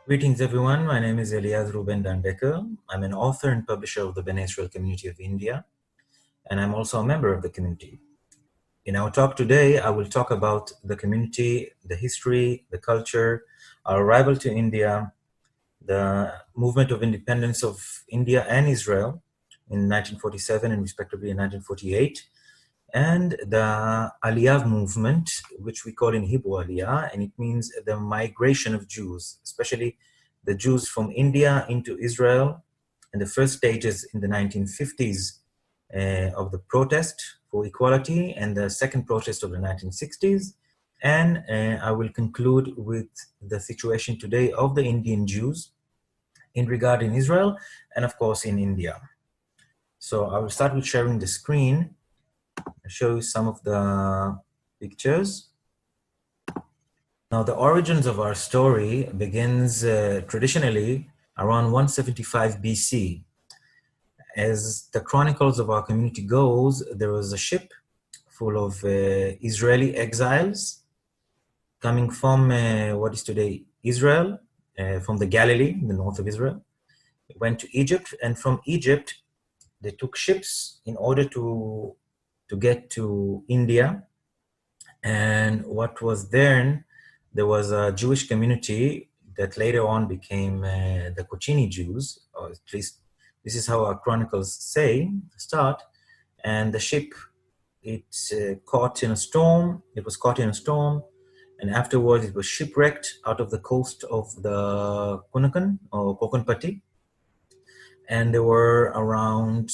Greetings, everyone. My name is Eliaz Reuben Dandeker. I'm an author and publisher of the Bene-Israel community of India, and I'm also a member of the community. In our talk today, I will talk about the community, the history, the culture, our arrival to India, the movement of independence of India and Israel in 1947 and respectively in 1948, and the Aliyah movement, which we call in Hebrew Aliyah, and it means the migration of Jews, especially the Jews from India into Israel, and the first stages in the 1950s of the protest for equality, and the second protest of the 1960s. And I will conclude with the situation today of the Indian Jews in regard in Israel, and of course in India. So I will start with sharing the screen. I'll show you some of the pictures. Now, the origins of our story begins traditionally around 175 BC. As the chronicles of our community goes, there was a ship full of Israeli exiles coming from what is today Israel, from the Galilee, the north of Israel. They went to Egypt, and from Egypt, they took ships in order to get to India. And what was there was a Jewish community that later on became the Kochini Jews, or at least this is how our chronicles start. And the ship, it was caught in a storm, and afterwards it was shipwrecked out of the coast of the Kunakan or Kokonpati. And there were around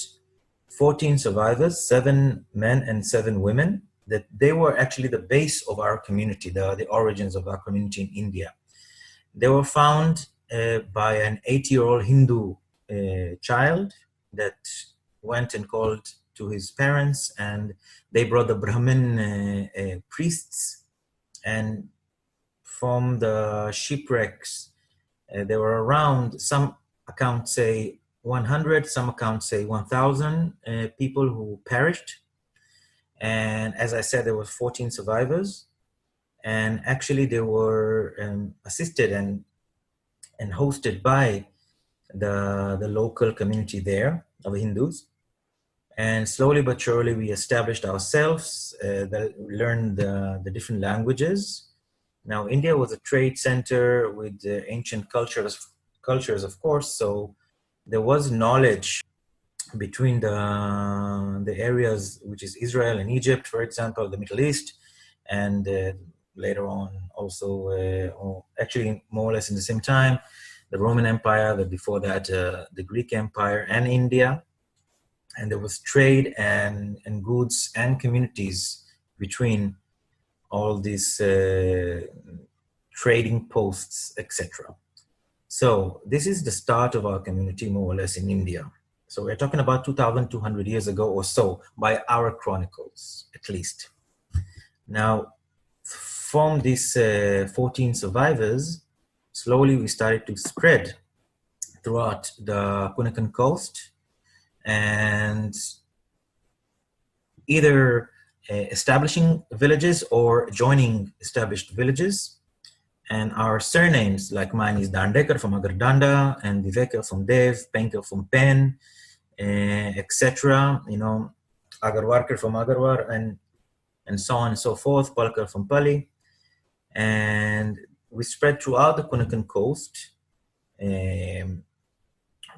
14 survivors, 7 men and 7 women, that they were actually the base of our community, the origins of our community in India. They were found by an 8-year-old Hindu child that went and called to his parents, and they brought the Brahmin priests. And from the shipwrecks, there were around, some accounts say 100, some accounts say 1,000 people who perished. And as I said, there were 14 survivors. And actually they were assisted and hosted by the local community there of Hindus. And slowly but surely we established ourselves, learned the different languages. Now, India was a trade center with ancient cultures, of course, so there was knowledge between the areas, which is Israel and Egypt, for example, the Middle East, and later on also, or actually more or less in the same time, the Roman Empire, but before that, the Greek Empire and India. And there was trade and goods and communities between all these trading posts, etc. So this is the start of our community, more or less, in India. So we're talking about 2,200 years ago or so, by our chronicles, at least. Now, from these 14 survivors, slowly we started to spread throughout the Kunakan coast, and either establishing villages or joining established villages. And our surnames, like mine is Dandeker from Agardanda, and Viveker from Dev, Penker from Pen, etc. You know, Agarwarker from Agarwar, and so on and so forth, Palkar from Pali. And we spread throughout the Kunakan coast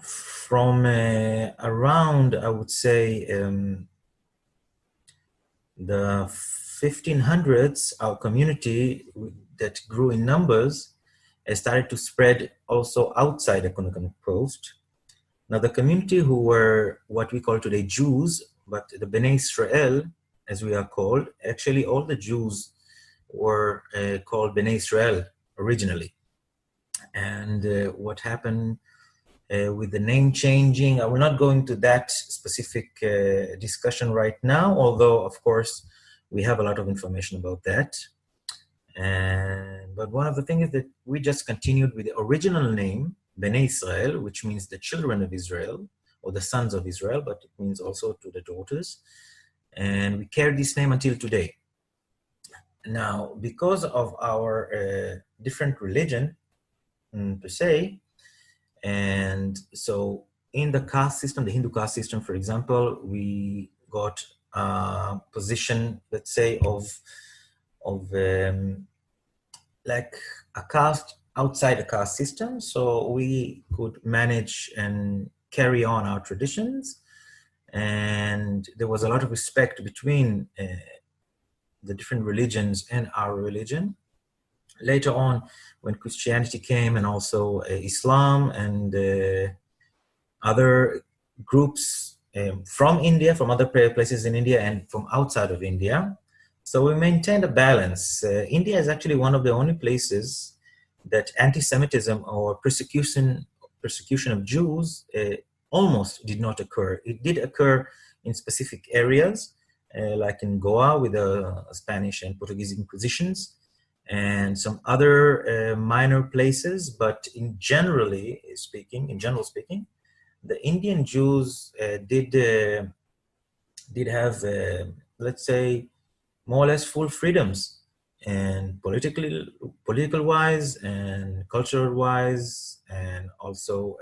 from around, I would say, the 1500s, our community that grew in numbers started to spread also outside the Kunakan coast. Now, the community who were what we call today Jews, but the Bene-Israel, as we are called, actually all the Jews were called Bene-Israel originally. And what happened with the name changing, I will not go into that specific discussion right now, although, of course, we have a lot of information about that. But one of the things is that we just continued with the original name, Bene-Israel, which means the children of Israel, or the sons of Israel, but it means also to the daughters. And we carry this name until today. Now, because of our different religion, per se. And so in the caste system, the Hindu caste system, for example, we got a position, let's say, of like a caste outside the caste system. So we could manage and carry on our traditions. And there was a lot of respect between the different religions and our religion. Later on, when Christianity came and also Islam and other groups from India, from other places in India and from outside of India. So we maintained a balance. India is actually one of the only places that anti-Semitism or persecution of Jews almost did not occur. It did occur in specific areas, like in Goa with the Spanish and Portuguese inquisitions, and some other minor places. But in general speaking, the Indian Jews did have, let's say, more or less full freedoms, and political wise, and cultural wise, and also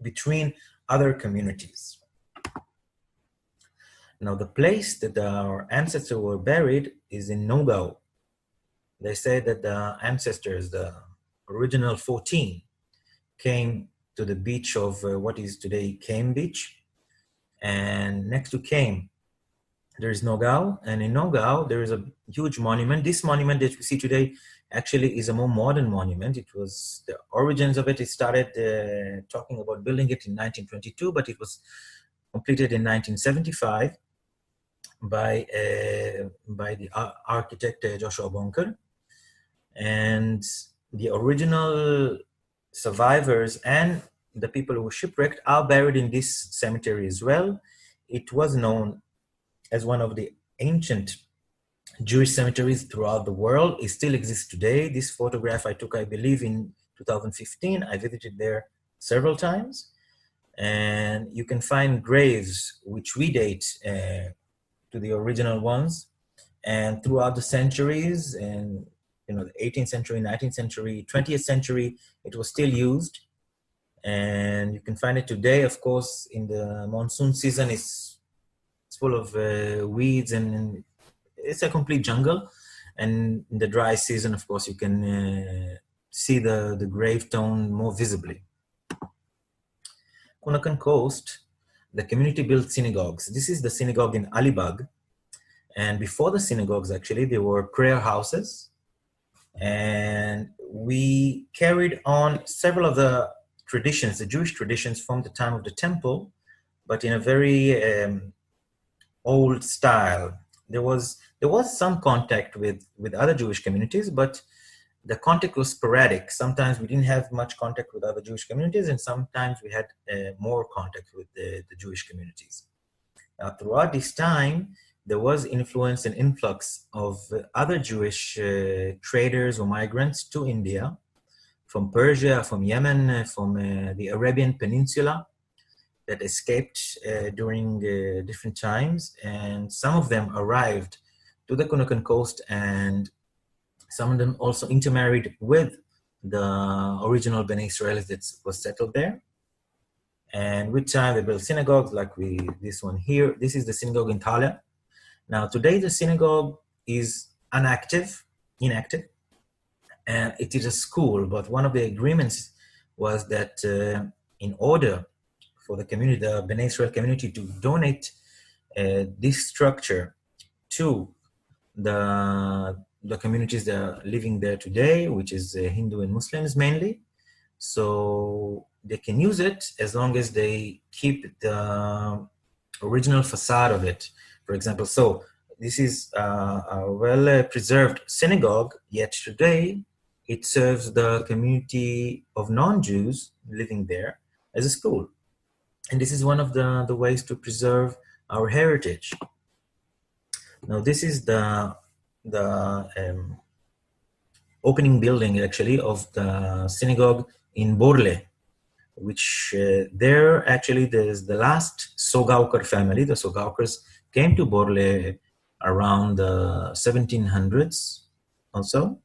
between other communities. Now, the place that our ancestors were buried is in Nogao. They say that the ancestors, the original 14, came to the beach of what is today Kame Beach. And next to Kame, there is Nogao. And in Nogao, there is a huge monument. This monument that we see today actually is a more modern monument. It was, the origins of it, it started talking about building it in 1922, but it was completed in 1975 by the architect Joshua Bonker. And the original survivors and the people who were shipwrecked are buried in this cemetery as well. It was known as one of the ancient Jewish cemeteries throughout the world. It still exists today. This photograph I took, I believe, in 2015. I visited there several times. And you can find graves which redate to the original ones. And throughout the centuries, and the 18th century, 19th century, 20th century, it was still used. And you can find it today, of course, in the monsoon season. It's full of weeds, and it's a complete jungle. And in the dry season, of course, you can see the grave tone more visibly. Kunakan Coast, the community built synagogues. This is the synagogue in Alibag. And before the synagogues, actually, there were prayer houses. And we carried on several of the traditions, the Jewish traditions from the time of the temple, but in a very old style. There was some contact with other Jewish communities, but the contact was sporadic. Sometimes we didn't have much contact with other Jewish communities, and sometimes we had more contact with the Jewish communities. Now, throughout this time, there was influence and influx of other Jewish traders or migrants to India, from Persia, from Yemen, from the Arabian Peninsula, that escaped during different times. And some of them arrived to the Kunakan Coast, and some of them also intermarried with the original Bene-Israel that was settled there. And with time, they built synagogues like this one here. This is the synagogue in Thalia. Now, today the synagogue is inactive, and it is a school. But one of the agreements was that in order for the community, the Bnei Israel community, to donate this structure to the communities that are living there today, which is Hindu and Muslims mainly, so they can use it as long as they keep the original facade of it. For example, so this is a well-preserved synagogue, yet today it serves the community of non-Jews living there as a school. And this is one of the ways to preserve our heritage. Now, this is the opening building, actually, of the synagogue in Borle, which there actually there's the last Sogaukar family. The Sogaukars came to Borle around the 1700s also.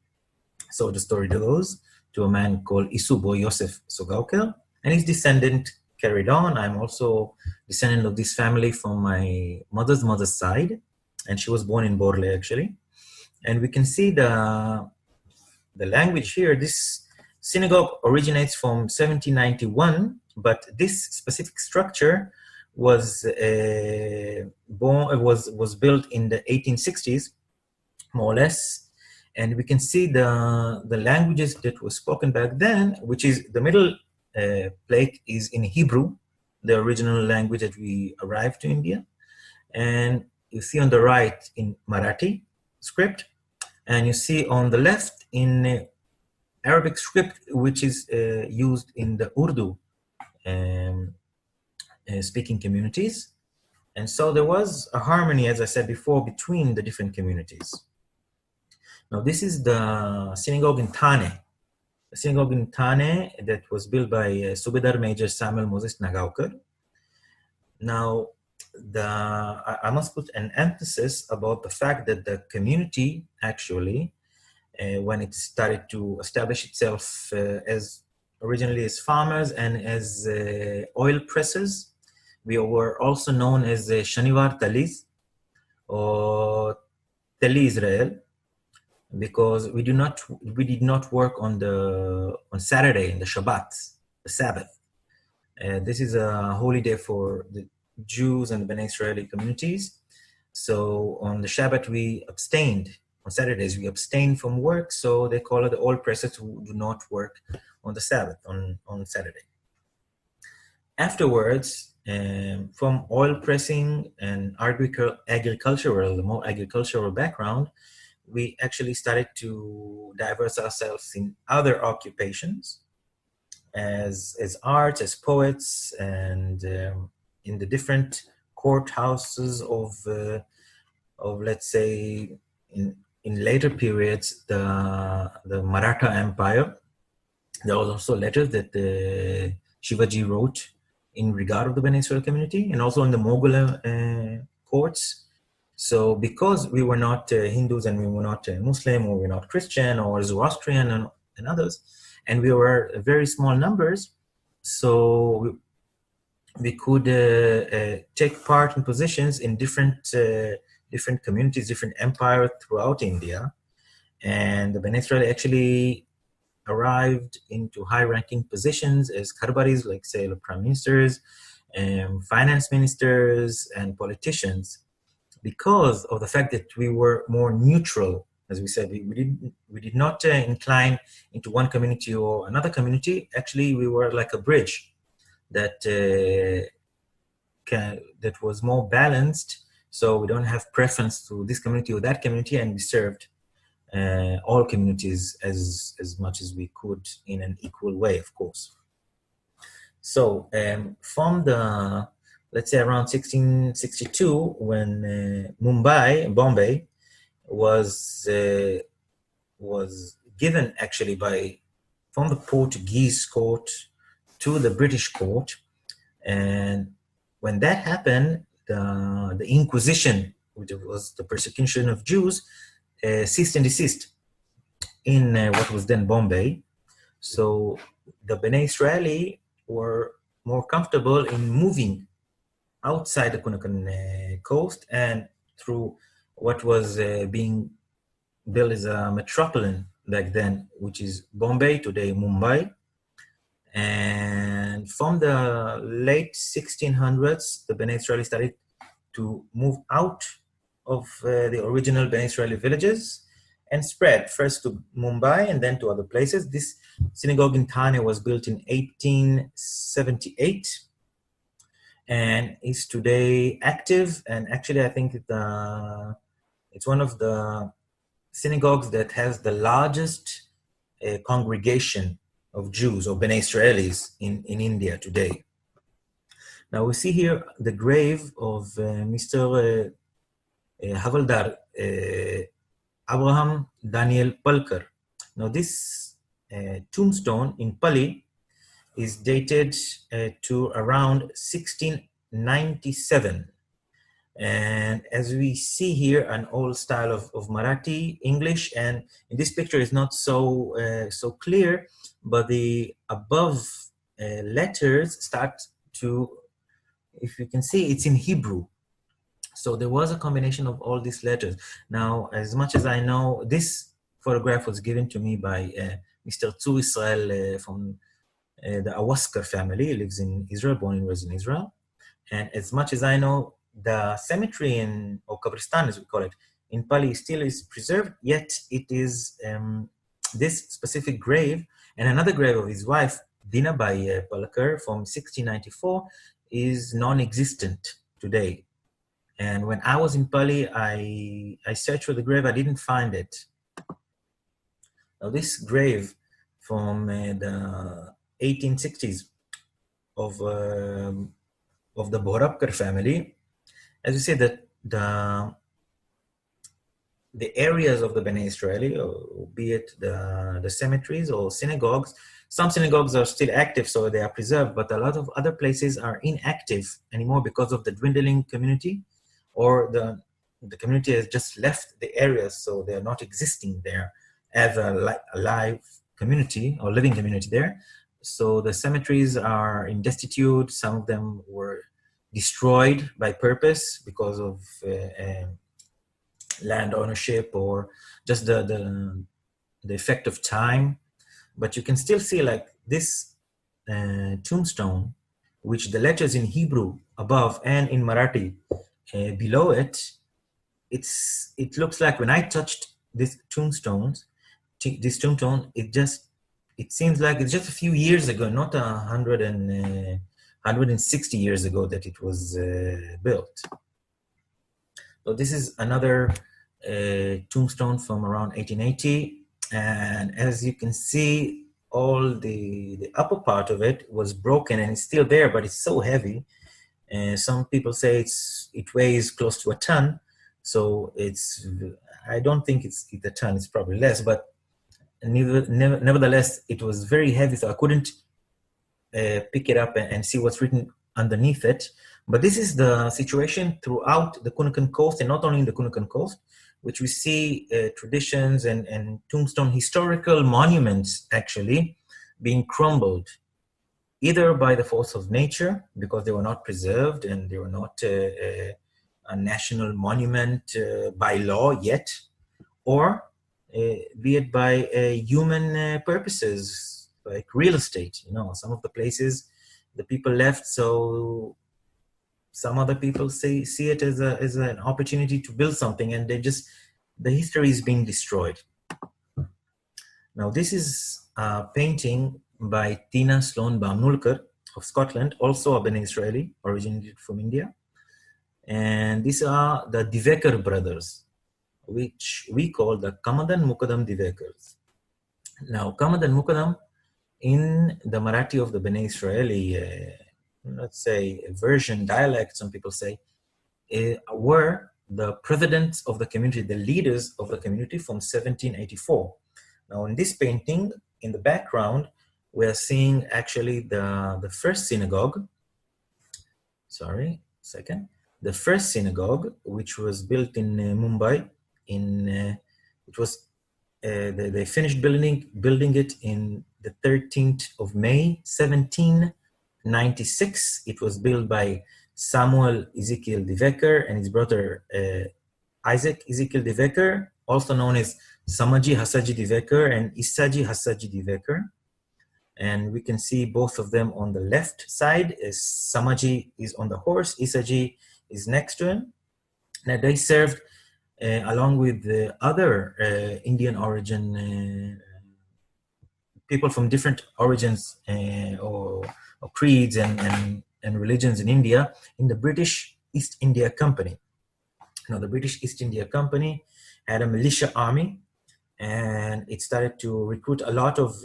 So the story goes. to a man called Isubo Yosef Sogauker, and his descendant carried on. I'm also descendant of this family from my mother's side, and she was born in Borle actually. And we can see the language here. This synagogue originates from 1791, but this specific structure was was built in the 1860s, more or less. And we can see the languages that were spoken back then, which is the middle plate is in Hebrew, the original language that we arrived to India. And you see on the right in Marathi script, and you see on the left in Arabic script, which is used in the Urdu speaking communities. And so there was a harmony, as I said before, between the different communities. Now, this is the synagogue in Thane. The synagogue in Thane that was built by Subedar Major Samuel Moses Nagaoker. Now, I must put an emphasis about the fact that the community actually, when it started to establish itself as originally as farmers and as oil pressers, we were also known as Shanivar Taliz or Tali Israel, because we did not work on Saturday, in the Shabbat, the Sabbath. This is a holy day for the Jews and the Bene-Israeli communities. So on the Shabbat we abstained. On Saturdays we abstain from work, so they call it the oil pressers who do not work on the Sabbath, on Saturday. Afterwards, from oil pressing and agricultural, the more agricultural background, we actually started to diverse ourselves in other occupations, as arts, as poets, and in the different courthouses of let's say in later periods, the Maratha Empire. There was also letters that Shivaji wrote in regard of the Bene-Israel community, and also in the Mughal courts. So because we were not Hindus and we were not Muslim, or we were not Christian or Zoroastrian and others, and we were very small numbers, so we could take part in positions in different communities, different empires throughout India. And the Bene-Israel actually arrived into high-ranking positions as Karbaris, like say the prime ministers, finance ministers, and politicians, because of the fact that we were more neutral. As we said, we did not incline into one community or another community. Actually, we were like a bridge that that was more balanced. So we don't have preference to this community or that community, and we served all communities as much as we could in an equal way, of course. So from the, let's say around 1662, when Bombay was given actually from the Portuguese court to the British court, and when that happened, the Inquisition, which was the persecution of Jews, ceased and desist in what was then Bombay. So the Bene Israeli were more comfortable in moving outside the Kunakan coast and through what was being built as a metropolitan back then, which is Bombay, today Mumbai. And from the late 1600s, the Bene Israeli started to move out of the original Bene Israeli villages and spread first to Mumbai and then to other places. This synagogue in Thane was built in 1878 and is today active. And actually, I think it's one of the synagogues that has the largest congregation of Jews or Bene Israelis in India today. Now we see here the grave of Mr. Havaldar Abraham Daniel Palkar. Now this tombstone in Pali is dated to around 1697. And as we see here, an old style of Marathi English, and in this picture is not so so clear, but the above letters start to, if you can see, it's in Hebrew. So there was a combination of all these letters. Now, as much as I know, this photograph was given to me by Mr. Tzu Israel from the Awaskar family. He lives in Israel, born and raised in Israel. And as much as I know, the cemetery in, or Kabristan as we call it, in Pali still is preserved, yet it is this specific grave and another grave of his wife, Dinabai Palakar from 1694, is non-existent today. And when I was in Pali, I searched for the grave, I didn't find it. Now this grave from the 1860s of the Borapkar family, as you say, that the areas of the Bene-Israeli, be it the cemeteries or synagogues, some synagogues are still active, so they are preserved, but a lot of other places are inactive anymore because of the dwindling community, or the community has just left the areas, so they're not existing there as a live community or living community there. So the cemeteries are in destitute. Some of them were destroyed by purpose because of land ownership or just the effect of time. But you can still see like this tombstone, which the letters in Hebrew above and in Marathi below it, it looks like when I touched this tombstone, it seems like it's just a few years ago, not 160 years ago that it was built. So this is another tombstone from around 1880. And as you can see, all the upper part of it was broken and it's still there, but it's so heavy. Some people say it weighs close to a ton. So I don't think it's a ton, it's probably less, but nevertheless, it was very heavy, so I couldn't pick it up and see what's written underneath it. But this is the situation throughout the Kunakan coast, and not only in the Kunakan coast, which we see traditions and tombstone historical monuments actually being crumbled, either by the force of nature, because they were not preserved and they were not a national monument by law yet, or be it by human purposes, like real estate. You know, some of the places the people left, so some other people see it as an opportunity to build something, and the history is being destroyed. Now, this is a painting by Tina Sloan Bamnulkar of Scotland, also a Bene-Israeli, originated from India. And these are the Dandeker brothers, which we call the Kammodan Mocadem Dandekers. Now, Kammodan Mocadem, in the Marathi of the Bene-Israeli, let's say version, dialect, some people say, were the presidents of the community, the leaders of the community from 1784. Now, in this painting, in the background, we're seeing actually the first synagogue. Sorry, second. The first synagogue, which was built in Mumbai, they finished building it in the 13th of May, 1796. It was built by Samuel Ezekiel Dandeker and his brother Isaac Ezekiel Dandeker, also known as Samaji Hasaji Dandeker and Isaji Hasaji Dandeker. And we can see both of them on the left side, as Samaji is on the horse, Isaji is next to him. Now they served along with the other Indian origin people from different origins or creeds and religions in India, in the British East India Company. Now, the British East India Company had a militia army, and it started to recruit a lot of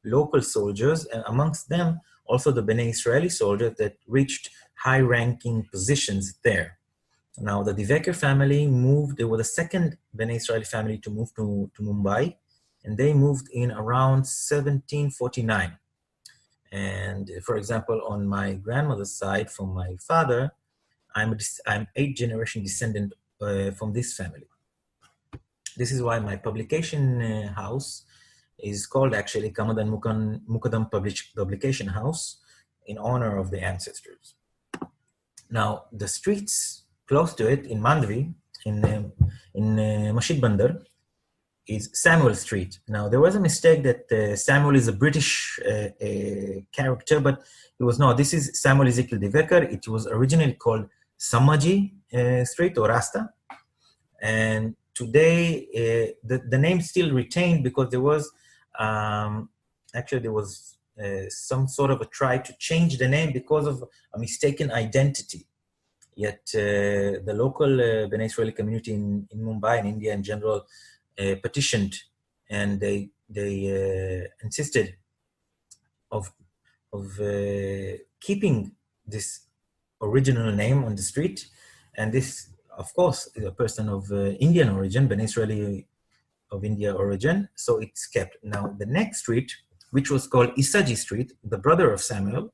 local soldiers, and amongst them also the Bene-Israeli soldiers that reached high-ranking positions there. Now, the Dandeker family moved. They were the second Bene-Israeli family to move to Mumbai, and they moved in around 1749. And for example, on my grandmother's side, from my father, I'm 8th generation descendant from this family. This is why my publication house is called actually Kammodan Mocadem Publication House in honor of the ancestors. Now, the streets close to it in Mandvi, in Mashid Bandar, is Samuel Street. Now, there was a mistake that Samuel is a British character, but it was not. This is Samuel Ezekiel Devekar. It was originally called Samaji Street or Rasta. And today, the name still retained because there was, actually there was some sort of a try to change the name because of a mistaken identity. Yet the local Bene-Israeli community in Mumbai and India in general petitioned, and they insisted of keeping this original name on the street. And this, of course, is a person of Indian origin, Bene-Israeli of India origin, so it's kept. Now, the next street, which was called Isaji Street, the brother of Samuel,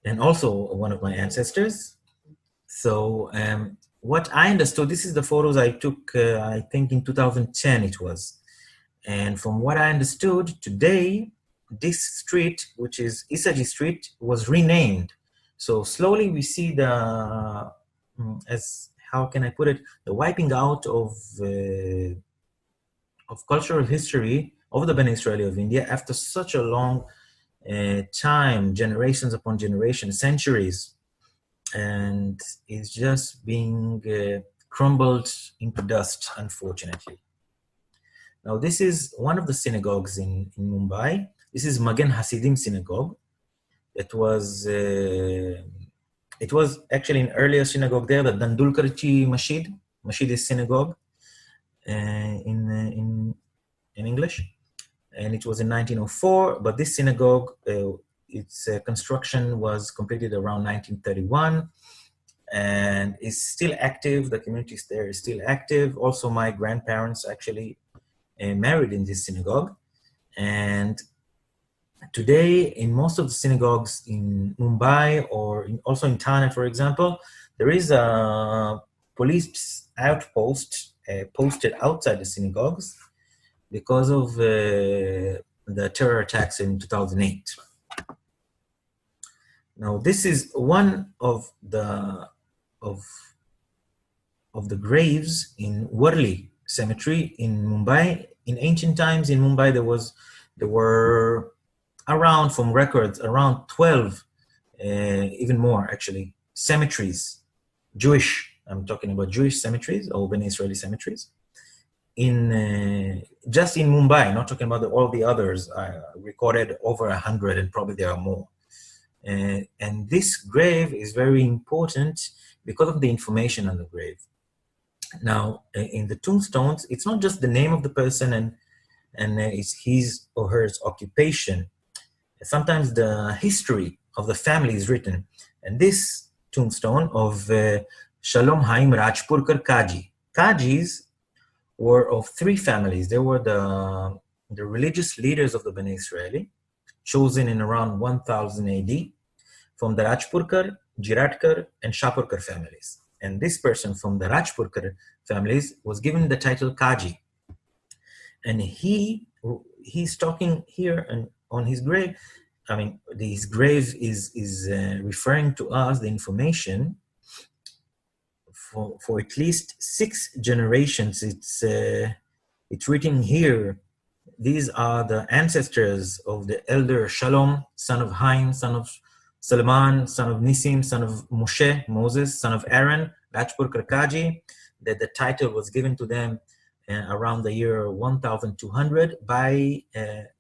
and also one of my ancestors. So what I understood, this is the photos I took, I think in 2010 it was. And from what I understood, today, this street, which is Isaji Street, was renamed. So slowly we see the, how can I put it, the wiping out of cultural history of the Bene-Israeli of India after such a long time, generations upon generations, centuries, and is just being crumbled into dust, unfortunately. Now, this is one of the synagogues in Mumbai. This is Magen Hasidim Synagogue. It was actually an earlier synagogue there, the Dandulkarchi Mashid Synagogue in English. And it was in 1904, but this synagogue, its construction was completed around 1931 and is still active. The community there is still active. Also, my grandparents actually married in this synagogue. And today, in most of the synagogues in Mumbai or also in Thane, for example, there is a police outpost posted outside the synagogues because of the terror attacks in 2008. Now, this is one of the graves in Worli Cemetery in Mumbai. In ancient times in Mumbai, there were around, from records, around 12, even more actually, cemeteries, I'm talking about Jewish cemeteries or Bene-Israeli cemeteries. Just in Mumbai, not talking about all the others, recorded over 100, and probably there are more. And this grave is very important because of the information on the grave. Now, in the tombstones, it's not just the name of the person and it's his or her occupation. Sometimes the history of the family is written. And this tombstone of Shalom Haim Rajpurkar Kaji. Kajis were of three families. They were the religious leaders of the Bene-Israeli, chosen in around 1000 AD from the Rajpurkar, Jiratkar, and Shapurkar families. And this person from the Rajpurkar families was given the title Kaji. And he's talking here and on his grave. I mean, his grave is referring to us the information for at least 6 generations. It's written here. These are the ancestors of the elder Shalom, son of Haim, son of Salman, son of Nisim, son of Moshe, Moses, son of Aaron, Rajpurkar Kaji, that the title was given to them around the year 1200 by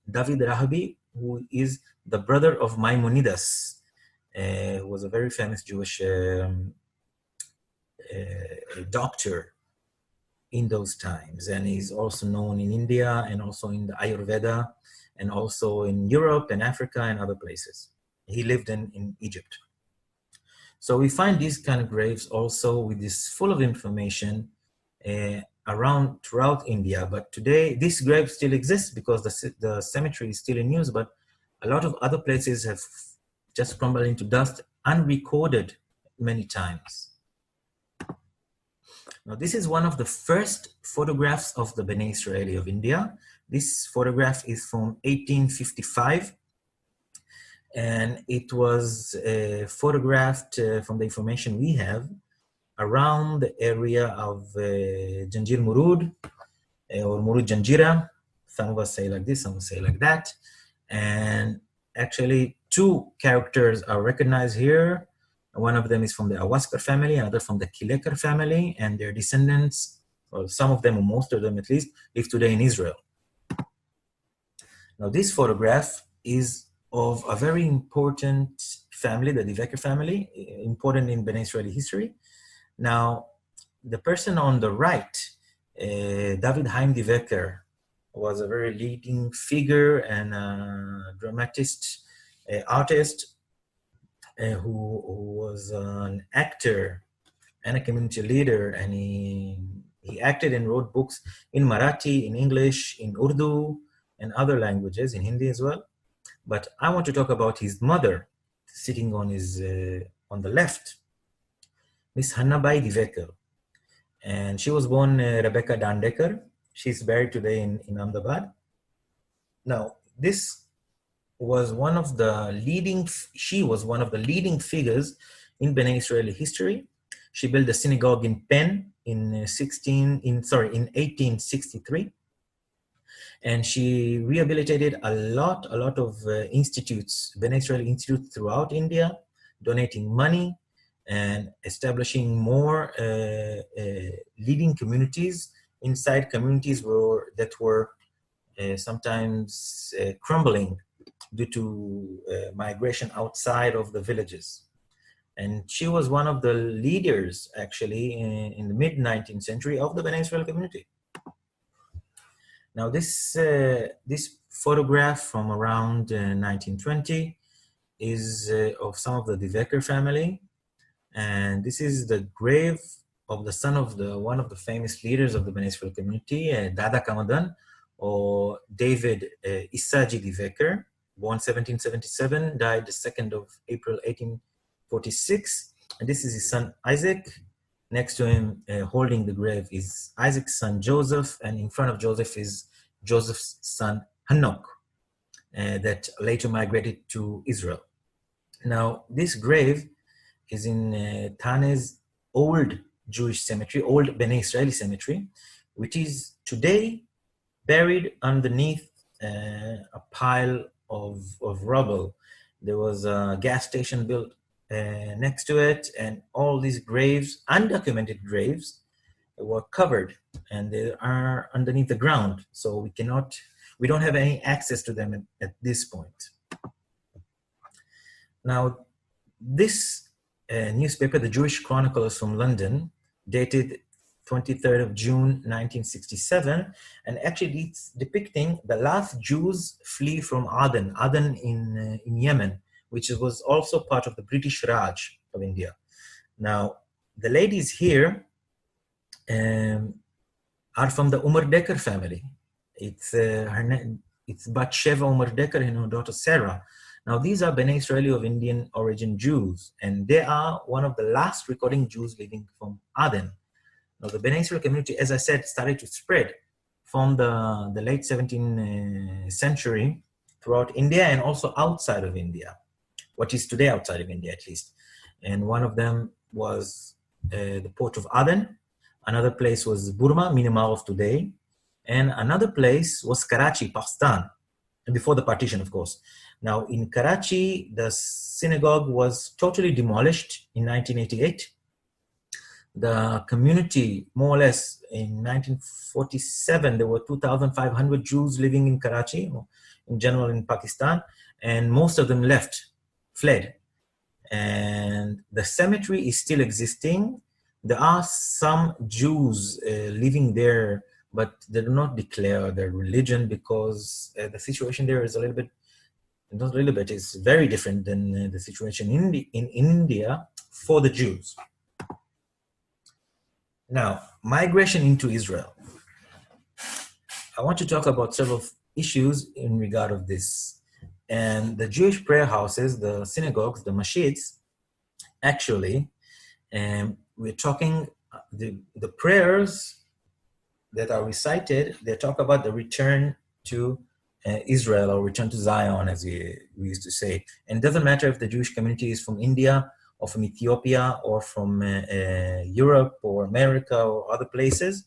David Rahabi, who is the brother of Maimonides, who was a very famous Jewish doctor in those times. And he's also known in India and also in the Ayurveda and also in Europe and Africa and other places. He lived in Egypt. So we find these kind of graves also with this full of information around throughout India. But today, this grave still exists because the cemetery is still in use, but a lot of other places have just crumbled into dust, unrecorded many times. Now, this is one of the first photographs of the Bene-Israeli of India. This photograph is from 1855, and it was photographed from the information we have around the area of Janjir Murud or Murud Janjira. Some of us say like this, some of us say like that. And actually, two characters are recognized here. One of them is from the Awaskar family, another from the Kilekar family, and their descendants, or some of them, or most of them at least, live today in Israel. Now, this photograph is of a very important family, the Dandeker family, important in Bene Israeli history. Now, the person on the right, David Haim Dandeker, was a very leading figure and a dramatist, artist, who was an actor and a community leader, and he acted and wrote books in Marathi, in English, in Urdu, and other languages, in Hindi as well. But I want to talk about his mother, sitting on his on the left, Miss Hannabai Dandeker. And she was born Rebecca Dandeker. She's buried today in Ahmedabad. Now, this was one of the leading, she was one of the leading figures in Bene Israeli history. She built a synagogue in Penn in 1863. And she rehabilitated a lot of institutes, Bene Israeli institutes throughout India, donating money and establishing more leading communities inside communities that were sometimes crumbling due to migration outside of the villages. And she was one of the leaders, actually, in the mid-19th century of the Bene Israel community. Now, this photograph from around 1920 is of some of the Dandeker family. And this is the grave of the son of one of the famous leaders of the Bene-Israel community, Dada Kammodan, or David Isaji Dandeker, born 1777, died the 2nd of April, 1846. And this is his son, Isaac. Next to him, holding the grave, is Isaac's son, Joseph, and in front of Joseph is Joseph's son, Hanok, that later migrated to Israel. Now, this grave is in Tane's old Jewish cemetery, old Bene Israeli cemetery, which is today buried underneath a pile of rubble. There was a gas station built next to it, and all these graves, undocumented graves, were covered, and they are underneath the ground. So we don't have any access to them at this point. Now, this newspaper, the Jewish Chronicles from London, dated 23rd of June, 1967, and actually it's depicting the last Jews flee from Aden in Yemen, which was also part of the British Raj of India. Now, the ladies here are from the Umar Decker family. It's Bat Sheva Umar Decker and her daughter Sarah. Now, these are Bene Israeli of Indian origin Jews, and they are one of the last recording Jews living from Aden. Now, the Bene Israel community, as I said, started to spread from the late 17th century throughout India and also outside of India, what is today outside of India at least. And one of them was the port of Aden. Another place was Burma, Myanmar of today. And another place was Karachi, Pakistan, before the partition, of course. Now, in Karachi, the synagogue was totally demolished in 1988. The community, more or less, in 1947, there were 2,500 Jews living in Karachi, in general in Pakistan, and most of them fled. And the cemetery is still existing. There are some Jews living there, but they do not declare their religion because the situation there is it's very different than the situation in India for the Jews. Now, migration into Israel. I want to talk about several issues in regard of this. And the Jewish prayer houses, the synagogues, the masjids, actually And we're talking, the prayers that are recited, they talk about the return to Israel, or return to Zion, as we used to say. And it doesn't matter if the Jewish community is from India or from Ethiopia or from Europe or America or other places.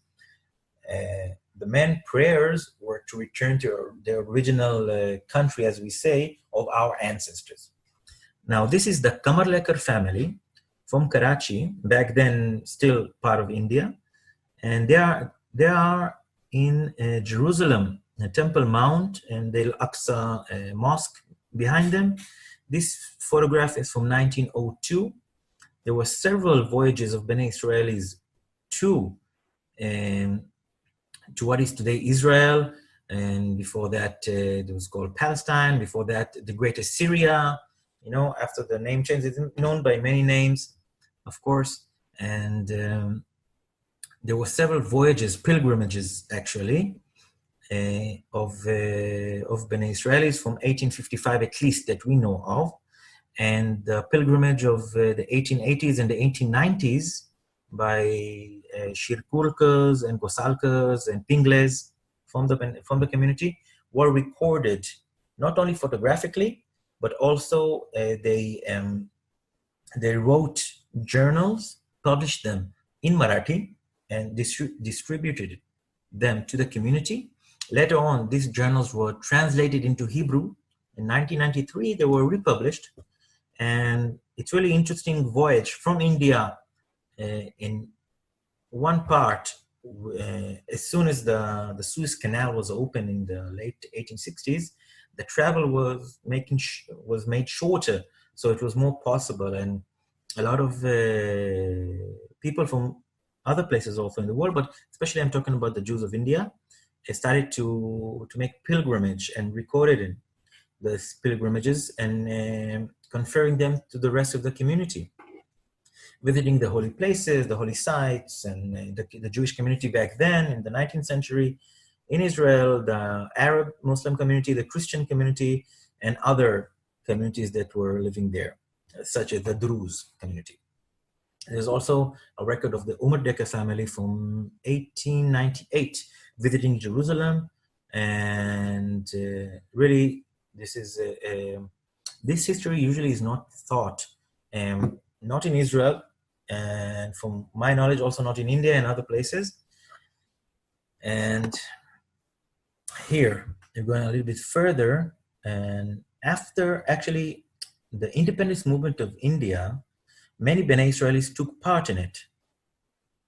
The main prayers were to return to the original country, as we say, of our ancestors. Now, this is the Kamarlekar family from Karachi, back then still part of India, and they are in Jerusalem, the Temple Mount and the Al-Aqsa Mosque behind them. This photograph is from 1902. There were several voyages of Bene-Israelis to what is today Israel, and before that it was called Palestine. Before that, the Greater Syria. After the name change, it's known by many names, of course. And there were several voyages, pilgrimages actually, of Bene-Israelis from 1855 at least that we know of. And the pilgrimage of the 1880s and the 1890s by Shirkulkas and Gosalkas and Pingles from the community were recorded, not only photographically, but also they wrote journals, published them in Marathi, and distributed them to the community. Later on, these journals were translated into Hebrew. In 1993, they were republished. And it's really interesting voyage from India. In one part, as soon as the Suez Canal was open in the late 1860s, the travel was made shorter, so it was more possible. And a lot of people from other places also in the world, but especially I'm talking about the Jews of India, started to make pilgrimage and recorded in those pilgrimages and conferring them to the rest of the community, visiting the holy places, the holy sites, and the Jewish community back then in the 19th century in Israel, the Arab Muslim community, the Christian community, and other communities that were living there, such as the Druze community. There's also a record of the Decker family from 1898 visiting Jerusalem, and really, this history usually is not thought, not in Israel, and from my knowledge, also not in India and other places. And here, you're going a little bit further, and after actually the independence movement of India, many Bene Israelis took part in it.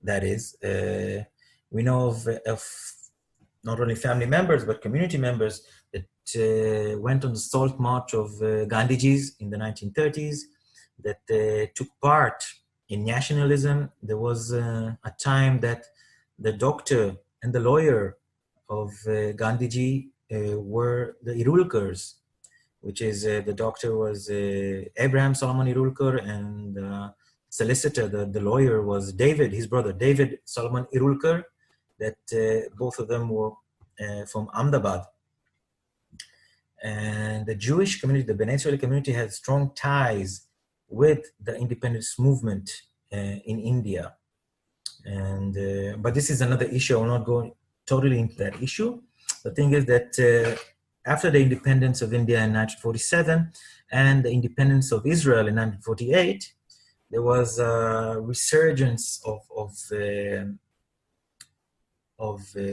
That is, we know of not only family members, but community members that went on the Salt March of Gandhiji's in the 1930s, that took part in nationalism. There was a time that the doctor and the lawyer of Gandhiji were the Irulkars, which is the doctor was Abraham Solomon Irulkar, and solicitor, the lawyer was David, his brother, David Solomon Irulkar, that both of them were from Ahmedabad. And the Jewish community, the Bene Israel community, had strong ties with the independence movement in India. And but this is another issue. I will not go totally into that issue. The thing is that after the independence of India in 1947 and the independence of Israel in 1948, there was a resurgence of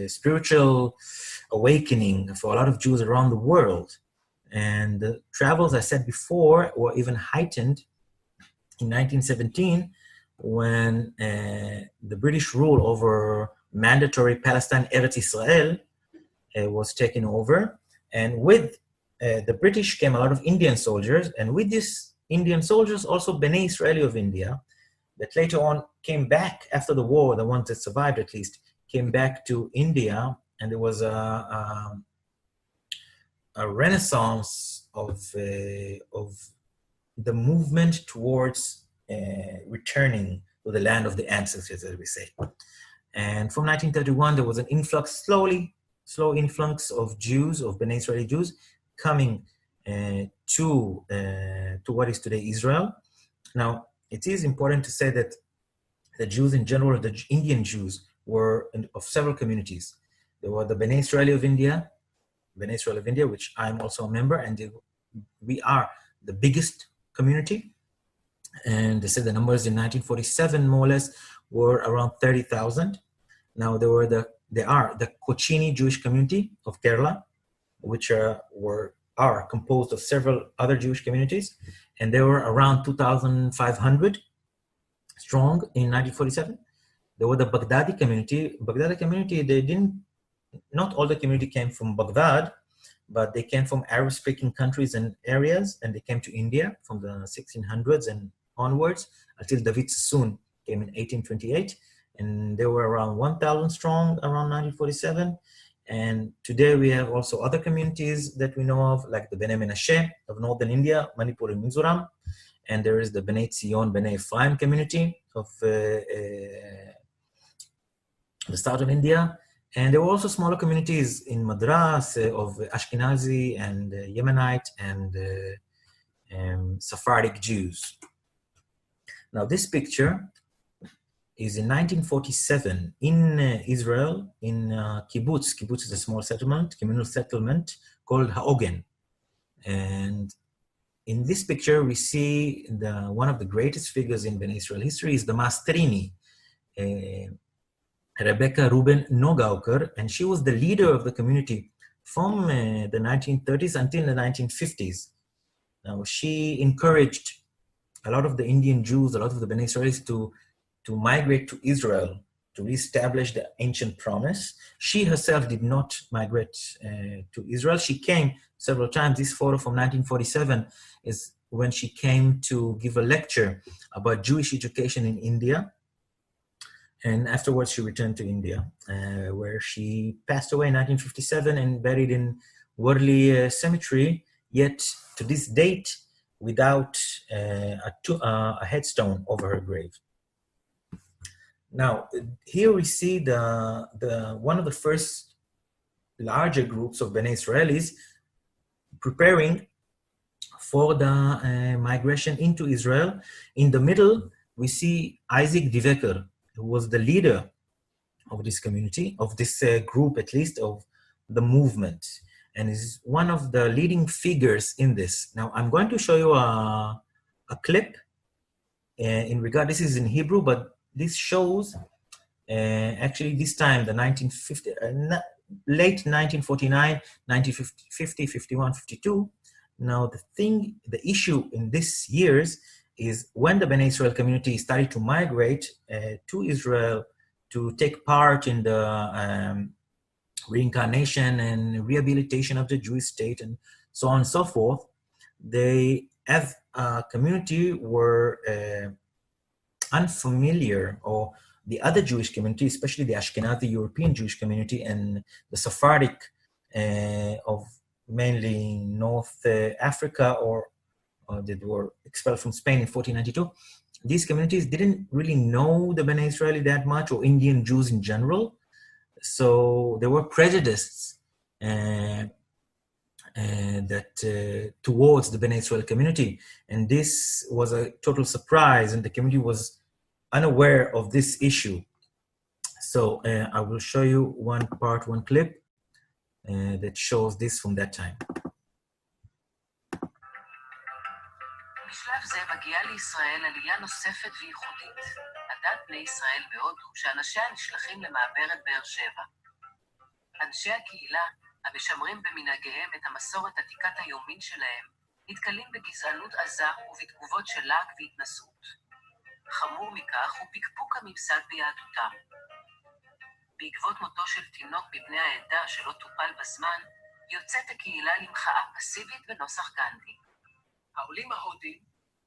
spiritual awakening for a lot of Jews around the world. And the travels, I said before, were even heightened in 1917 when the British rule over mandatory Palestine, Eretz Israel, was taken over. And with the British came a lot of Indian soldiers, and with these Indian soldiers, also Bene Israeli of India, that later on came back after the war, the ones that survived at least, came back to India, and there was a renaissance of the movement towards returning to the land of the ancestors, as we say. And from 1931, there was an influx, slow influx of Jews, of Bene Israeli Jews, coming to what is today Israel. Now, it is important to say that the Jews in general, the Indian Jews, were of several communities. There were the Bene-Israel of India, which I'm also a member, and we are the biggest community. And they said the numbers in 1947, more or less, were around 30,000. Now there are the Kochini Jewish community of Kerala, which are composed of several other Jewish communities, and they were around 2,500 strong in 1947. There were the Baghdadi community. Not all the community came from Baghdad, but they came from Arab-speaking countries and areas, and they came to India from the 1600s and onwards until David Sassoon came in 1828, and they were around 1,000 strong around 1947. And today we have also other communities that we know of, like the Bene Menashe of northern India, Manipur and Mizoram, and there is the Bnei Tzion, Bnei Ephraim community of the start of India. And there were also smaller communities in Madras of Ashkenazi and Yemenite and Sephardic Jews. Now this picture is in 1947 in Israel, in kibbutz. Kibbutz is a small settlement, communal settlement called Ha'ogen. And in this picture, we see one of the greatest figures in Bene-Israel history is the Mastrini, Rebecca Reuben Dandeker, and she was the leader of the community from the 1930s until the 1950s. Now, she encouraged a lot of the Indian Jews, a lot of the Bene-Israelis to migrate to Israel, to reestablish the ancient promise. She herself did not migrate to Israel. She came several times. This photo from 1947 is when she came to give a lecture about Jewish education in India. And afterwards, she returned to India, where she passed away in 1957 and buried in Worli Cemetery, yet to this date, without a headstone over her grave. Now, here we see one of the first larger groups of Bene Israelis preparing for the migration into Israel. In the middle, we see Isaac Diveker, who was the leader of this community, of this group at least, of the movement, and is one of the leading figures in this. Now, I'm going to show you a clip in regard, this is in Hebrew, but this shows actually this time, the 1950, late 1949, 1950, 51, 52. Now the issue in these years is when the Bene Israel community started to migrate to Israel to take part in the reincarnation and rehabilitation of the Jewish state and so on and so forth, they, as a community, were unfamiliar, or the other Jewish community, especially the Ashkenazi European Jewish community and the Sephardic of mainly North Africa, or that were expelled from Spain in 1492, these communities didn't really know the Bene Israeli that much, or Indian Jews in general. So there were prejudices towards the Bene Israel community. And this was a total surprise, and the community was unaware of this issue. So I will show you one clip that shows this from that time. בשלב זה מגיעה לישראל עלייה נוספת וייחודית, עדת בני ישראל בהודו, שאנשיה נשלחים למעברת באר שבע. אנשי הקהילה, המשמרים במנהגיהם את המסורת עתיקת היומין שלהם, נתקלים בגזענות עזה ובתגובות של לעג והתנסות. חמור מכך הוא פקפוק הממסד ביהדותם. בעקבות מותו של תינוק מבני העדה שלא טופל בזמן, יוצאת הקהילה למחאה פסיבית בנוסח גנדי. העולים ההודים,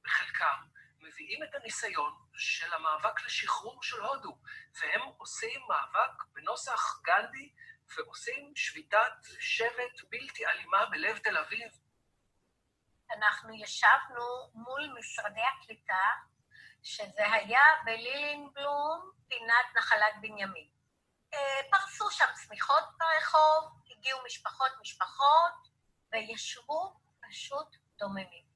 בחלקם, מביאים את הניסיון של המאבק לשחרור של הודו, והם עושים מאבק בנוסח גנדי, ועושים שביתת שבט בלתי אלימה בלב תל אביב. אנחנו ישבנו מול משרדי הקליטה, שזה היה בלילינבלום, פינת נחלת בנימין. פרסו שם שמיכות ברחוב, הגיעו משפחות, וישבו פשוט דוממים.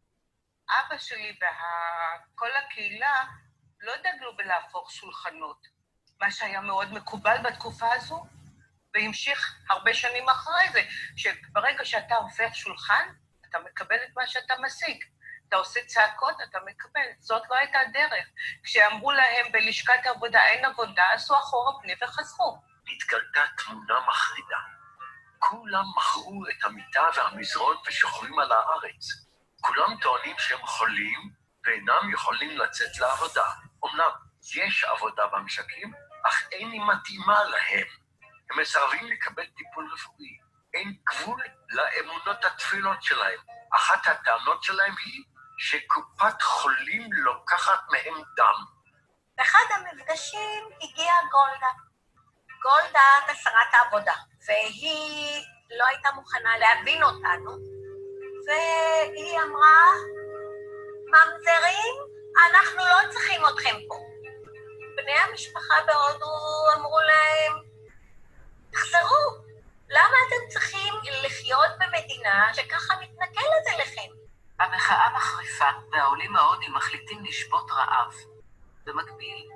אבא שלי וכל הקהילה לא דגלו בלהפוך שולחנות, מה שהיה מאוד מקובל בתקופה הזו, והמשיך הרבה שנים אחרי זה, שברגע שאתה הופך שולחן, אתה מקבל את מה שאתה משיג. אתה עושה צעקות, אתה מקבל. זאת לא הייתה דרך. כשאמרו להם בלשכת עבודה אין עבודה, עשו אחורה פני וחזרו. התגלתה תמונה מחרידה. כולם מכרו את המיטה והמזרון ושוכבים על הארץ. כולם טוענים שהם חולים ואינם יכולים לצאת לעבודה. אמנם יש עבודה במשקים, אך אין היא מתאימה להם. הם מסרבים לקבל טיפול רפואי. אין גבול לאמונות התפילות שלהם. אחת הטענות שלהם היא שקופת חולים לוקחת מהם דם. באחד המפגשים הגיעה גולדה. גולדה כשרת העבודה, והיא לא הייתה מוכנה להבין אותנו, והיא אמרה, ממזרים, אנחנו לא צריכים אתכם פה. בני המשפחה בהודו אמרו להם, תחזרו, למה אתם צריכים לחיות במדינה שככה מתנכלת אליכם? המחאה מחריפה, והעולים ההודים מחליטים לשבות רעב. במקביל,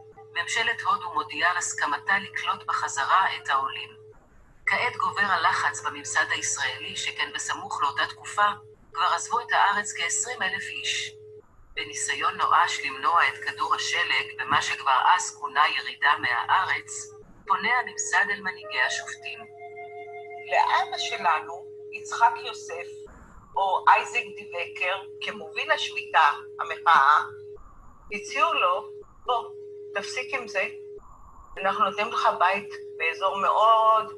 ממשלת הודו מודיעה על הסכמתה לקלוט בחזרה את העולים. כעת גובר הלחץ בממסד הישראלי, שכן בסמוך לאותה תקופה, כבר עזבו את הארץ כ-20,000 איש. בניסיון נואש למנוע את כדור השלג, במה שכבר אז כונה ירידה מהארץ, פונה הממסד אל מנהיגי השופטים. לאבא שלנו, יצחק יוסף, או אייזק דיבקר, כמוביל השביתה, המחאה, הציעו לו, בוא, תפסיק עם זה. אנחנו נותנים לך בית באזור מאוד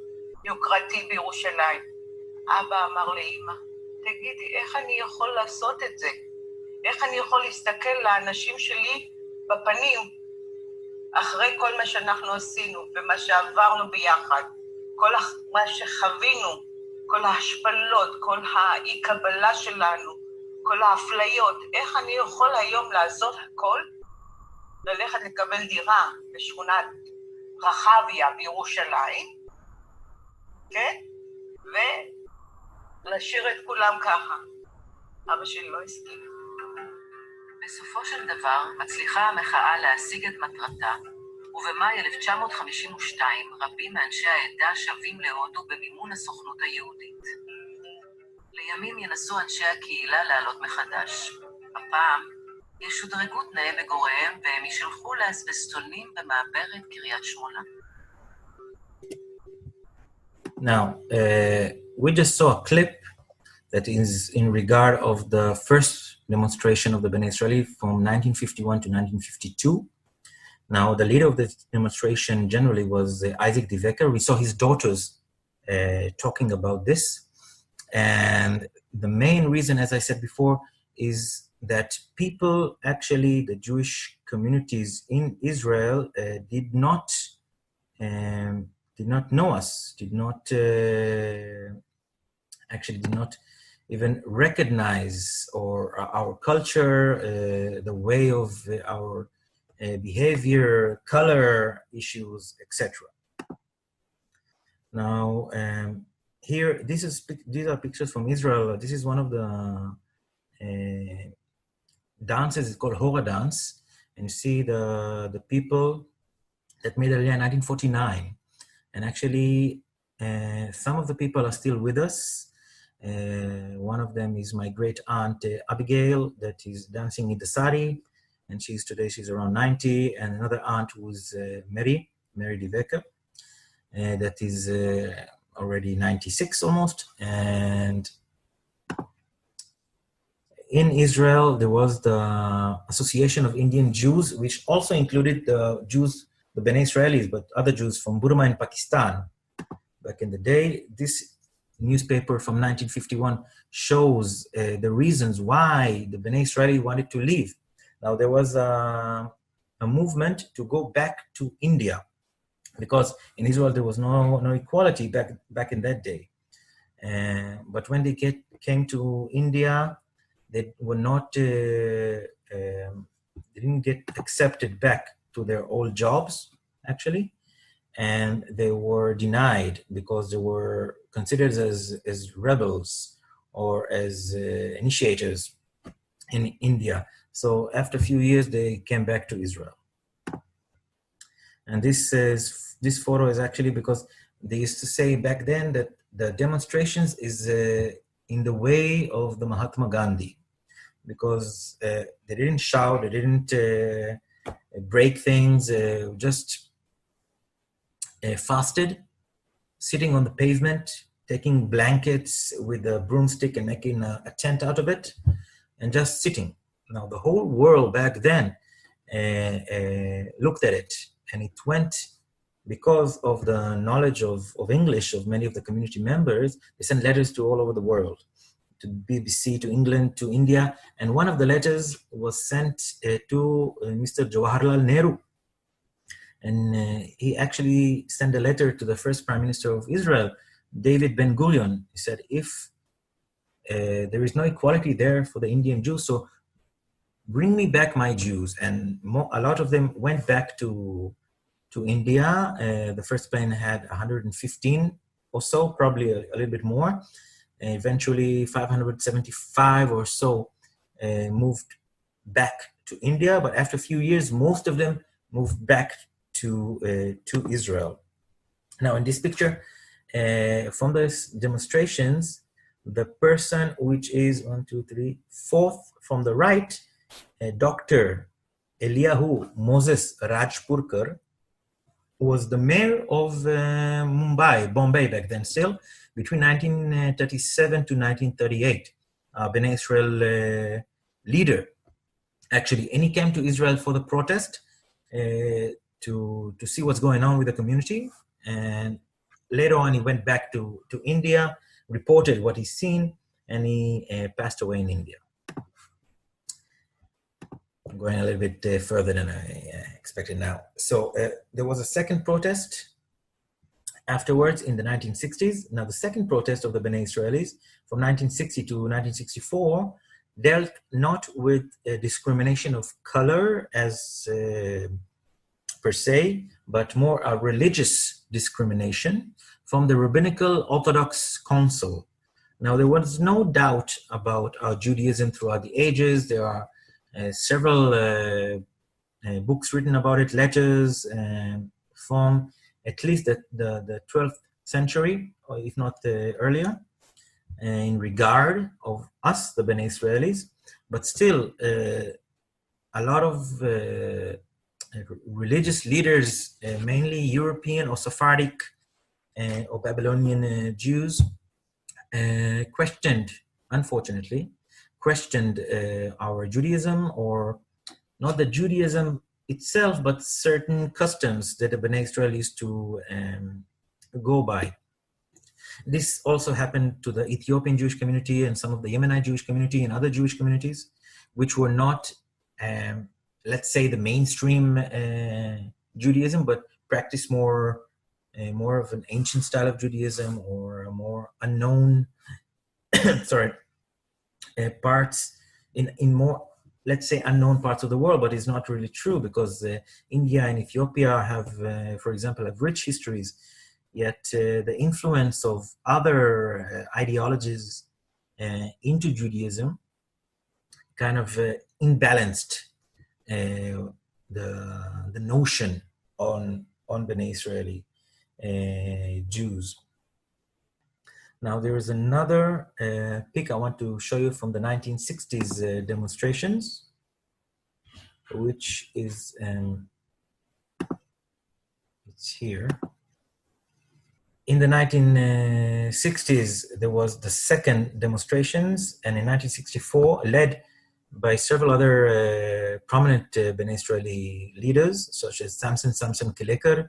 יוקרתי בירושלים. אבא אמר לאמא, תגידי, איך אני יכול לעשות את זה? איך אני יכול להסתכל לאנשים שלי בפנים, אחרי כל מה שאנחנו עשינו ומה שעברנו ביחד, כל מה שחווינו, כל ההשפלות, כל האי-קבלה שלנו, כל האפליות, איך אני יכול היום לעשות הכל? ללכת לקבל דירה בשכונת רחביה בירושלים, כן? ולהשאיר את כולם ככה. אבא שלי לא הסכים. בסופו של דבר מצליחה המחאה להשיג את מטרתה, ובמאי 1952 רבים מאנשי העדה שבים להודו במימון הסוכנות היהודית. לימים ינסו אנשי הקהילה לעלות מחדש. הפעם ישודרגו תנאי מגוריהם והם ישלחו לאסבסטונים במעברת קריית שמונה. Now, we just saw a clip that is in regard of the first demonstration of the Bene-Israel from 1951 to 1952. Now, the leader of the demonstration generally was Isaac Deveker. We saw his daughters talking about this. And the main reason, as I said before, is that people, actually, the Jewish communities in Israel did not know us, did not even recognize our culture, the way of our behavior, color issues, etc. Now, here, these are pictures from Israel. This is one of the dances. It's called Hora dance, and you see the people that made Aliyah in 1949. And actually, some of the people are still with us. One of them is my great aunt Abigail, that is dancing in the sari, and today she's around 90. And another aunt who's Mary Deveker, that is already 96 almost. And in Israel, there was the Association of Indian Jews, which also included the Jews, the Bene-Israelis, but other Jews from Burma and Pakistan. Back in the day, this newspaper from 1951 shows the reasons why the Bene-Israeli wanted to leave. Now, there was a movement to go back to India, because in Israel there was no equality back in that day. But when they came to India, they were not, they didn't get accepted back to their old jobs, actually, and they were denied because they were considered as rebels or as initiators in India. So after a few years, they came back to Israel. And this photo is actually because they used to say back then that the demonstrations is in the way of the Mahatma Gandhi, because they didn't shout, they didn't break things, just fasted, sitting on the pavement, taking blankets with a broomstick and making a tent out of it, and just sitting. Now, the whole world back then looked at it, and it went, because of the knowledge of English of many of the community members, they sent letters to all over the world, to BBC, to England, to India, and one of the letters was sent to Mr. Jawaharlal Nehru. And he actually sent a letter to the first Prime Minister of Israel, David Ben Gurion. He said, if there is no equality there for the Indian Jews, so bring me back my Jews. And a lot of them went back to India. The first plane had 115 or so, probably a little bit more. Eventually 575 or so moved back to India, but after a few years, most of them moved back to Israel. Now, in this picture, from those demonstrations, the person which is 4th from the right, Dr. Eliyahu Moses Rajpurkar, was the mayor of Bombay back then still, between 1937 to 1938, Bene-Israel leader, actually. And he came to Israel for the protest to see what's going on with the community. And later on, he went back to India, reported what he's seen, and he passed away in India. I'm going a little bit further than I expected now. So there was a second protest afterwards in the 1960s. Now, the second protest of the Bene-Israelis from 1960 to 1964 dealt not with discrimination of color as per se, but more a religious discrimination from the Rabbinical Orthodox Council. Now, there was no doubt about Judaism throughout the ages. There are several books written about it, letters from at least the 12th century, or if not earlier, in regard of us, the Bene Israelis. But still, a lot of religious leaders, mainly European or Sephardic or Babylonian Jews, unfortunately, questioned our Judaism, or not the Judaism itself, but certain customs that the Bene Israel used to go by. This also happened to the Ethiopian Jewish community and some of the Yemenite Jewish community and other Jewish communities, which were not, let's say, the mainstream Judaism, but practiced more of an ancient style of Judaism, or a more unknown, parts in more, let's say, unknown parts of the world. But it's not really true, because India and Ethiopia have, for example, have rich histories, yet the influence of other ideologies into Judaism kind of imbalanced the notion on Bene Israeli Jews. Now, there is another pic I want to show you from the 1960s demonstrations, which is, it's here. In the 1960s, there was the second demonstrations, and in 1964, led by several other prominent Bene Israeli leaders, such as Samson Kilekar,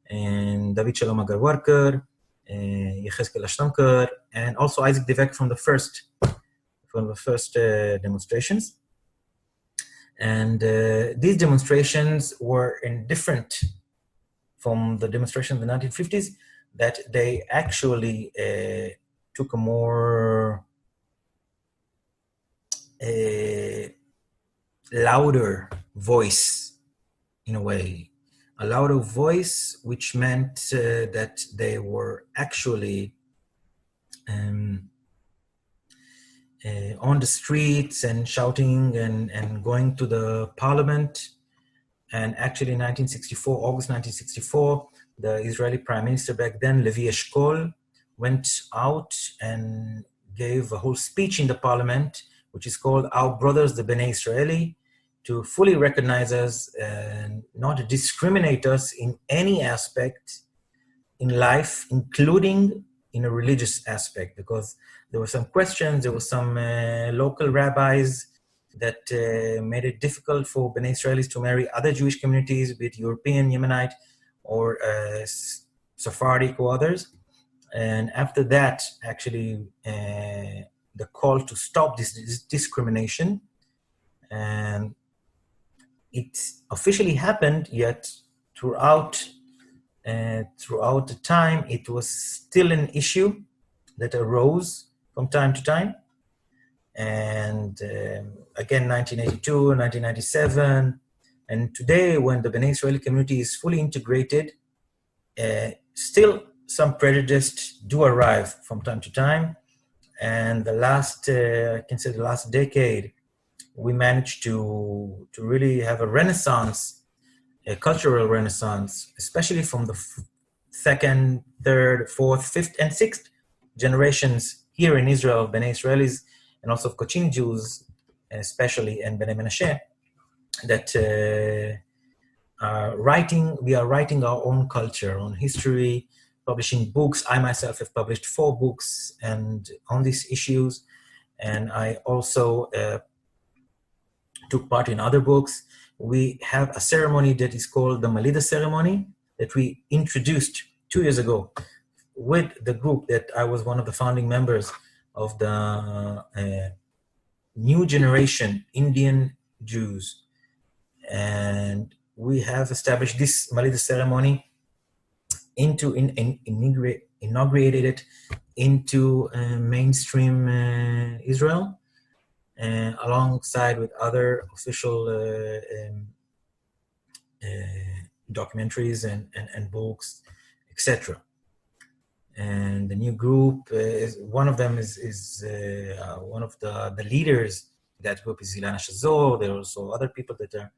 and David Shalom Agarwarkar, Yechezkel Ashtamkar, and also Isaac Devek from the first demonstrations. And these demonstrations were indifferent from the demonstration in the 1950s, that they actually took a more louder voice, in a way. A louder voice, which meant that they were actually on the streets and shouting and going to the parliament And actually in 1964, August 1964, the Israeli Prime Minister back then, Levi Eshkol, went out and gave a whole speech in the parliament, which is called Our Brothers, the Bene-Israel, to fully recognize us and not discriminate us in any aspect in life, including in a religious aspect, because there were some questions, there were some local rabbis that made it difficult for Bnei Israelis to marry other Jewish communities, be it European, Yemenite, or Sephardic or others. And after that, actually, the call to stop this discrimination, and it officially happened, yet throughout the time, it was still an issue that arose from time to time. And again, 1982, 1997, and today, when the Bnei Israeli community is fully integrated, still some prejudices do arrive from time to time. And the last, I can say the last decade, we managed to really have a renaissance, a cultural renaissance, especially from the second, third, fourth, fifth, and sixth generations here in Israel, Bnei Israelis, and also of Cochin Jews, especially, and Bnei Menashe, that we are writing our own culture, own history, publishing books. I myself have published 4 books and on these issues, and I also took part in other books. We have a ceremony that is called the Malida ceremony that we introduced 2 years ago with the group that I was one of the founding members of the new generation Indian Jews. And we have established this Malida ceremony inaugurated it into mainstream Israel, alongside with other official documentaries and books, etc. And the new group, one of them is one of the leaders. That group is Ilana Shazor. There are also other people that are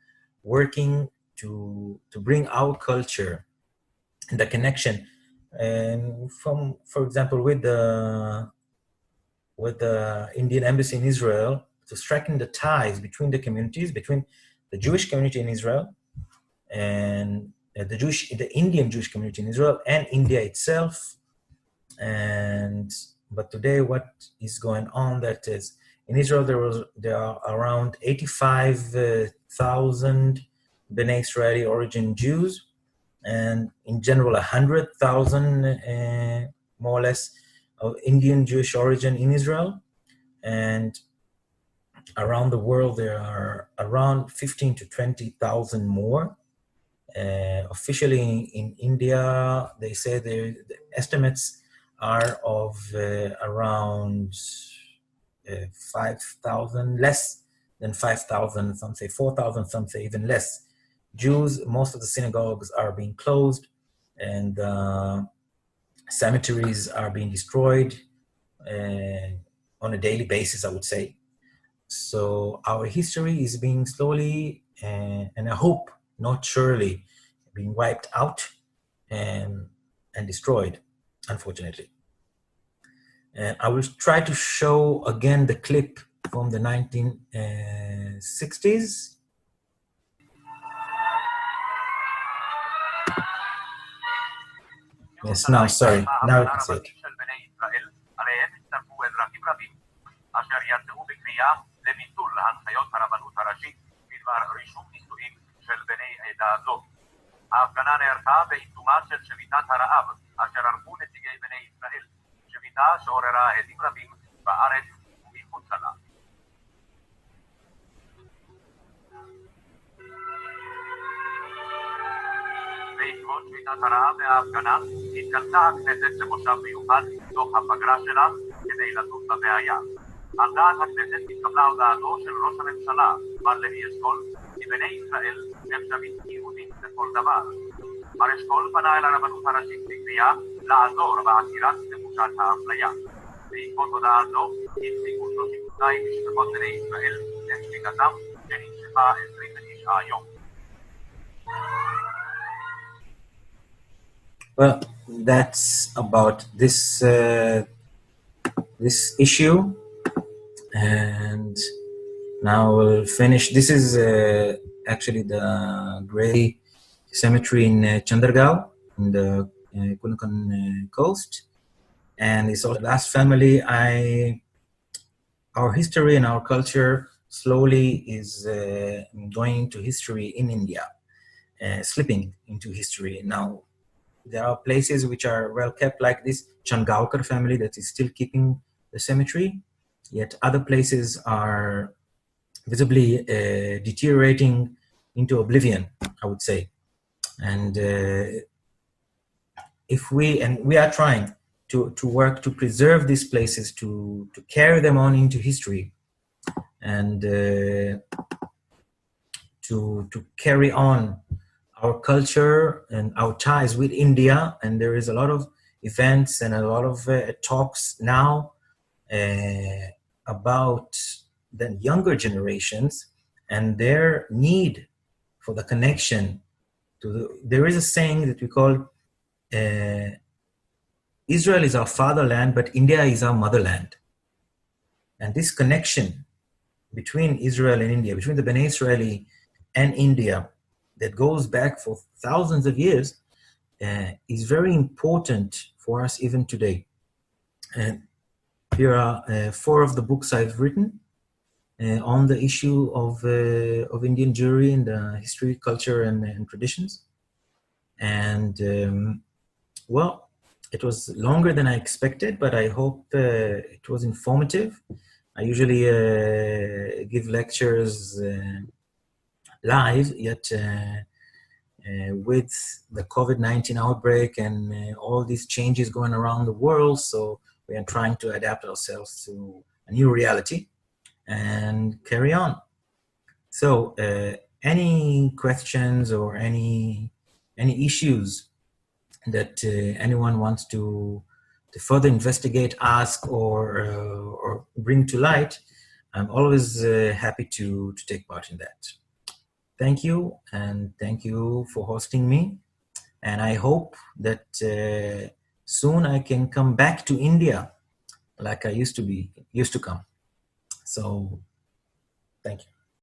working to bring our culture and the connection, and for example, with the Indian Embassy in Israel, to striking the ties between the communities, between the Jewish community in Israel and the Indian Jewish community in Israel and India itself. But today, what is going on? That is, in Israel, there are around 85,000 Bnei Israeli origin Jews, and in general, 100,000 more or less of Indian Jewish origin in Israel. And around the world, there are around 15 to 20,000 more. Officially in India, they say the estimates are of around 5,000, less than 5,000, some say 4,000, some say even less. Jews, most of the synagogues are being closed, and cemeteries are being destroyed on a daily basis, I would say. So our history is being slowly, and I hope not surely, being wiped out and destroyed, unfortunately. And I will try to show again the clip from the 1960s. Yes, now, sorry, now you can see it. אשר יצאו בקריאה לביטול הנחיות הרבנות הראשית בדבר רישום נישואים של בני עדה זו. ההפגנה נערכה בעיצומה של שביתת הרעב, אשר ערכו נציגי בני ישראל, שביתה שעוררה הדים רבים בארץ ומחוצה לה. בעקבות שביתת הרעב וההפגנה, התכנסה הכנסת למושב מיוחד מתוך הפגרה שלה כדי לדון בבעיה. על דעת הכנסת התקבלה הודעתו של ראש הממשלה, מר לוי אשכול, כי בני ישראל הם שווים יהודים בכל דבר. מר אשכול פנה אל הרבנות הראשית בקריאה לעזור בעצירת תחושת האפליה. בעקבות הודעה זו, הפסיקו 32 משפחות בני ישראל את שביתתם, שנמשכה 29 יום. Well, that's about this issue, and now we'll finish. This is actually the gray cemetery in Chandargaon in the Konkan coast, and it's also the last family. Our history and our culture slowly is going into history in India, slipping into history now. There are places which are well kept, like this Changaonkar family that is still keeping the cemetery, yet other places are visibly deteriorating into oblivion, I would say. And we are trying to work to preserve these places, to carry them on into history, and to carry on our culture and our ties with India. And there is a lot of events and a lot of talks now about the younger generations and their need for the connection to there is a saying that we call Israel is our fatherland, but India is our motherland. And this connection between Israel and India, between the Bene-Israeli and India, that goes back for thousands of years, is very important for us even today. And here are 4 of the books I've written on the issue of Indian Jewry and history, culture, and traditions. And well, it was longer than I expected, but I hope it was informative. I usually give lectures live, yet with the COVID-19 outbreak and all these changes going around the world, so we are trying to adapt ourselves to a new reality and carry on. So any questions or any issues that anyone wants to further investigate, ask, or bring to light, I'm always happy to take part in that. Thank you, and thank you for hosting me. And I hope that soon I can come back to India like I used to come. So, thank you.